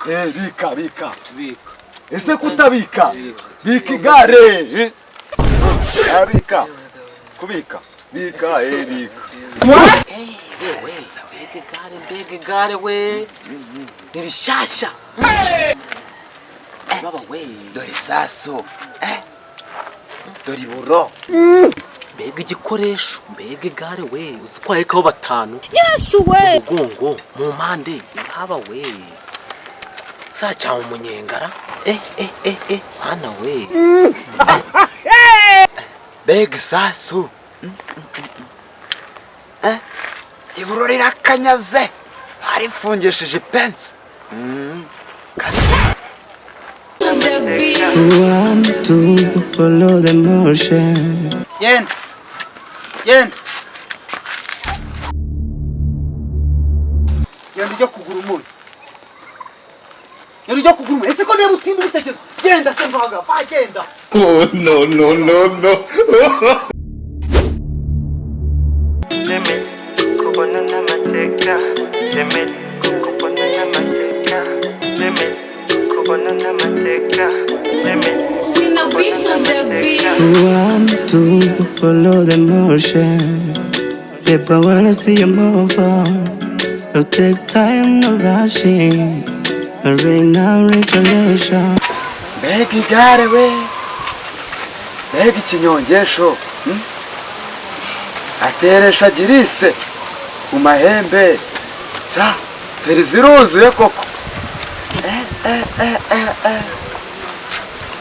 Bika. Bika. Ese kutabika? Bika igare. Bika. Kubika. Bika, bika. What? Bega igare we. Nirishasha. Baba we, dore saso. Dore buro. Bega igikoresho, bega igare we, uzitwaye kaho batanu. Yes we. Mugongo, mu mpande, haba we. Sacha umunyengara. Hana we. Bega saso. Iburo rirakanyaze. Harifungishije pensi. Kabisa. Want to follow the motion. Jen. Ujya kugura umuntu. Ujya kugura umuntu. Ese ko niba utinda ubitekerezo. Genda se mvaga. Genda. Oh no. Kubona n'amateka. Kubona n'amateka. Kubona n'amateka. Want to follow the motion. Babe, I wanna see you move on. Don't take time, no rushing. Right now, resolution. Bega igare we. Bega ikinyongesho. Ateresha girise mu mahembe. Cha, feri ziruzuye koko.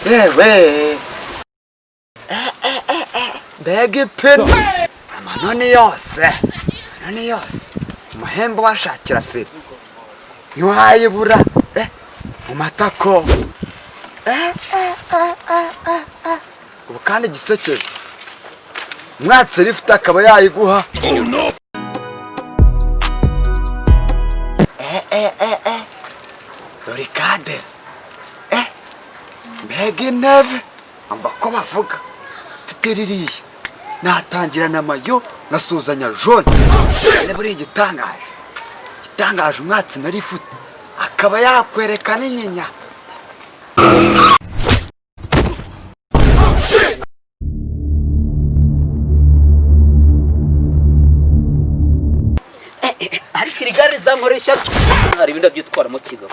Yewe. Bega ipeni. Amanoni yose. Mahembe washakira feri. Ntiwayibura. Mu matako. Ubu kandi gisekeje. Mwatse rifite akaba yayiguha. Dore kadera. Mbega intebe. Amba ko bavuga. Mfite ririya. Natangira n'amayo nasuzanya jone. Buri igitangaje umwatsi narifute. Akaba yakwereka n'inyinya. Ariko irigare zankoresha hari ibintu byitwara mu kigo.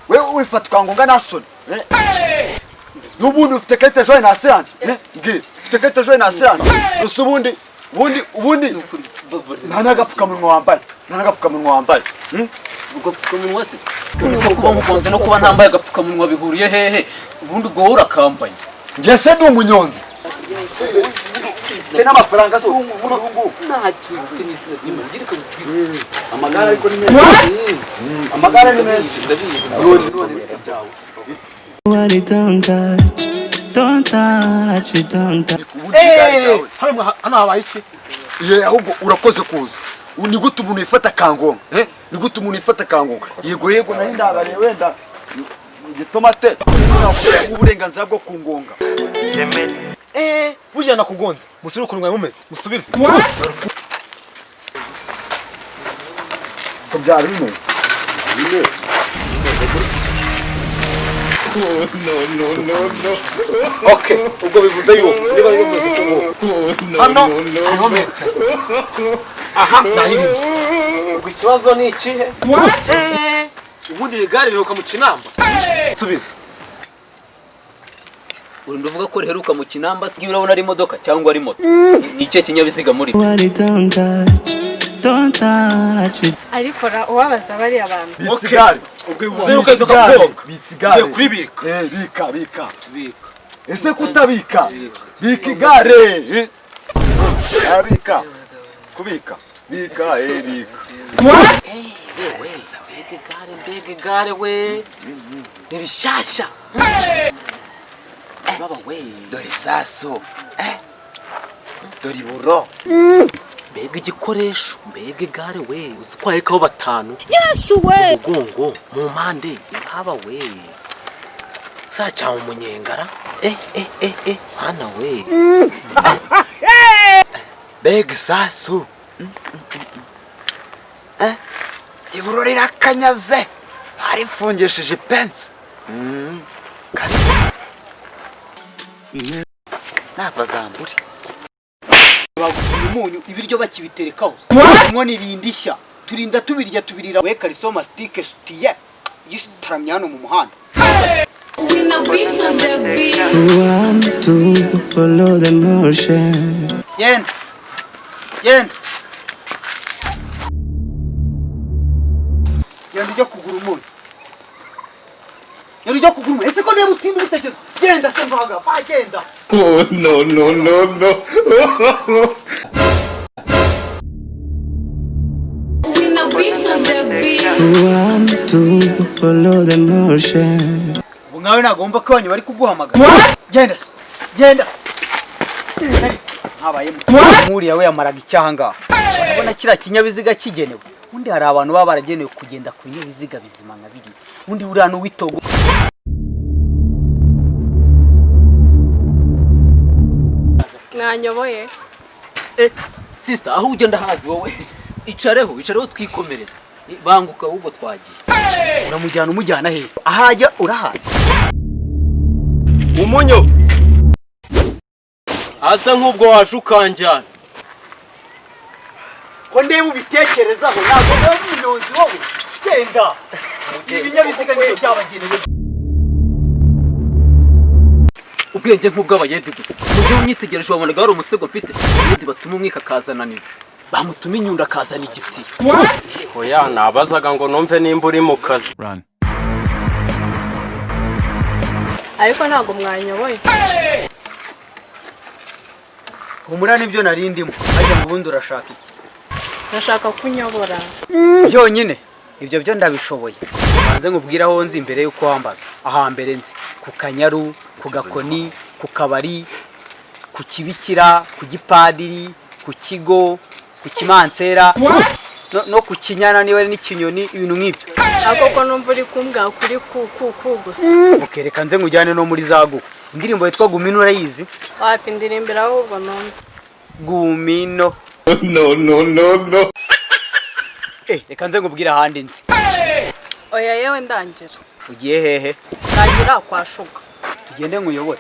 Wewe ulifatwa ngonga nasoni. Nubundi ufite kete joye na sean. Ngi, ufite kete joye na sean. Usubundi nanagapfukamunwa wambaye. Ubwo pfukamunwa se. Unise kuba mukonze no kuba ntambaye agapfukamunwa bihuriye hehe? Ubundi ubwo urakambaye. Nge se ndi umunyonzi. Tena amafaranga so umuntu Ntacyo n'izina ry'Imana ngire ko bitwiza. amagara ariko ni menshi. Amagara ni menshi. What it don't touch. Hano habaye iki? Ahubwo urakoze kuza. Ni gute umuntu yifata kangonga? Ni gute umuntu yifata kangonga? Yego nari ndabare wenda igitomate uburenganzira bwo kungonga. Bujana kugonza. Musubire kunwa mumeze. Musubire. Ko byari bimeze. No. Okay, ubwo bivuze yuko niba bivuze ko hano aha nahibize. Ubwo ikibazo ni ikihe? Ubundi igare riheruka mu kinamba. Subiza. Uri ndavuga ko riheruka mu kinamba sigiye urabona ari imodoka cyangwa ari moto. Ni ikihe kinyabiziga muri? What it don't touch. Ariko uwabaza bari abantu. Bitsigare. Ubwo bivuze yuko izo kaboga. Bitsigare. Kuri bika. Bika. Bika. Ese kutabika? Bika igare. Bika. Kubika. Bika, bika. What? Bega igare we. Nirishasha. Baba we, dore saso. Dore buro. Bega igikoresho, bega igare we, uzitwaye kaho batanu. Yes we. Mugongo, mu mpande, haba we. sacha umunyengara hana we beg sasu iburo rirakanyaze arifungishije pensi kabisa nabazamburi bagushyira umunyu ibiryo bakibiterekaho inkono irinda ishya turinda tubirya tubirira we kariso masitike sutiye yitaramye hano mu muhanda. Want to follow the motion. Genda genda genda ujya kugura umunyu, genda ujya kugura umunyu. Ese ko niba utinda ubitekereza genda se mvaga pa genda. Oh no no no no. Want to follow the motion. Nawe nagomba ko abantu bari kuguhamagara. Genda se genda se habaye muriya we yamaraga icyaha ngaho. Urabona kira kinyabiziga kigenewe, undi hari abantu baba baragenewe kugenda ku binyabiziga bizima nka biri, undi uriya n'uwitogo. Mwanyoboye sister aho ugenda hazi wowe icareho twikomereza banguka ahubwo twagiye. Uramujyana umujyana he? Ahajya urahazi. Umunyo asa nk'ubwo waje ukanjyana. Ko ndeba ubitekerezaho ntabwo nawe umunyonzi wowe. Genda ibinyabiziga nibyo byabagenewe. Ubwenge nk'ubw'abayedi gusa mu gihe umwitegereje wabonaga hari umusego mfite abandi batuma umwika akazana niva bamutuma inyundo akazana igiti. Oya nabazaga ngo numve nimba uri mu kazi. ariko ntabwo mwanyoboye. Humura nibyo nari ndimo. Ajya mu bundi urashaka iki? Ndashaka kunyobora. Byonyine ibyo byo ndabishoboye. Banze nkubwira aho nzi imbere yuko wambaza. Aha mbere nzi ku Kanyaru, ku Gakoni, ku Kabari, ku Kibikira, ku Gipadiri, ku Kigo, ku Kimansera no ku Kinyana niwe n'ikinyoni ibintu nk'ibyo. Ako ko numva uri kumbwa kuri ku gusa. Ukereka nze nkujyane no muri zagu. Indirimbo yitwa Gumino urayizi? Wapi ndirimbira ahubwo numva. Gumino. No no no no. Reka nze nkubwira ahandi nzi. Oya yewe ndangira. Ugiye hehe? Ndangira kwa Shuga. Tugende nkuyobore.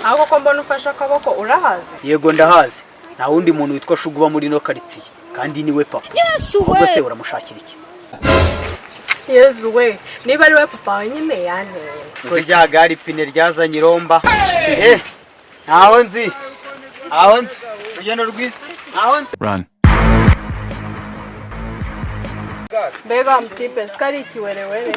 Ako ko mbona ufashe akaboko urahazi? Yego ndahazi. Nta wundi muntu witwa Shuga uba muri no karitsiye kandi niwe papa. Ubwo se uramushakira iki? Yezu we, niba ari we papa wenyine yanteye. Ko rya gari pine ryazanye iromba. Ntaho nzi. Aho nzi. Urugendo rwiza. Aho nzi. Mbega mtipe skari kiwerewere.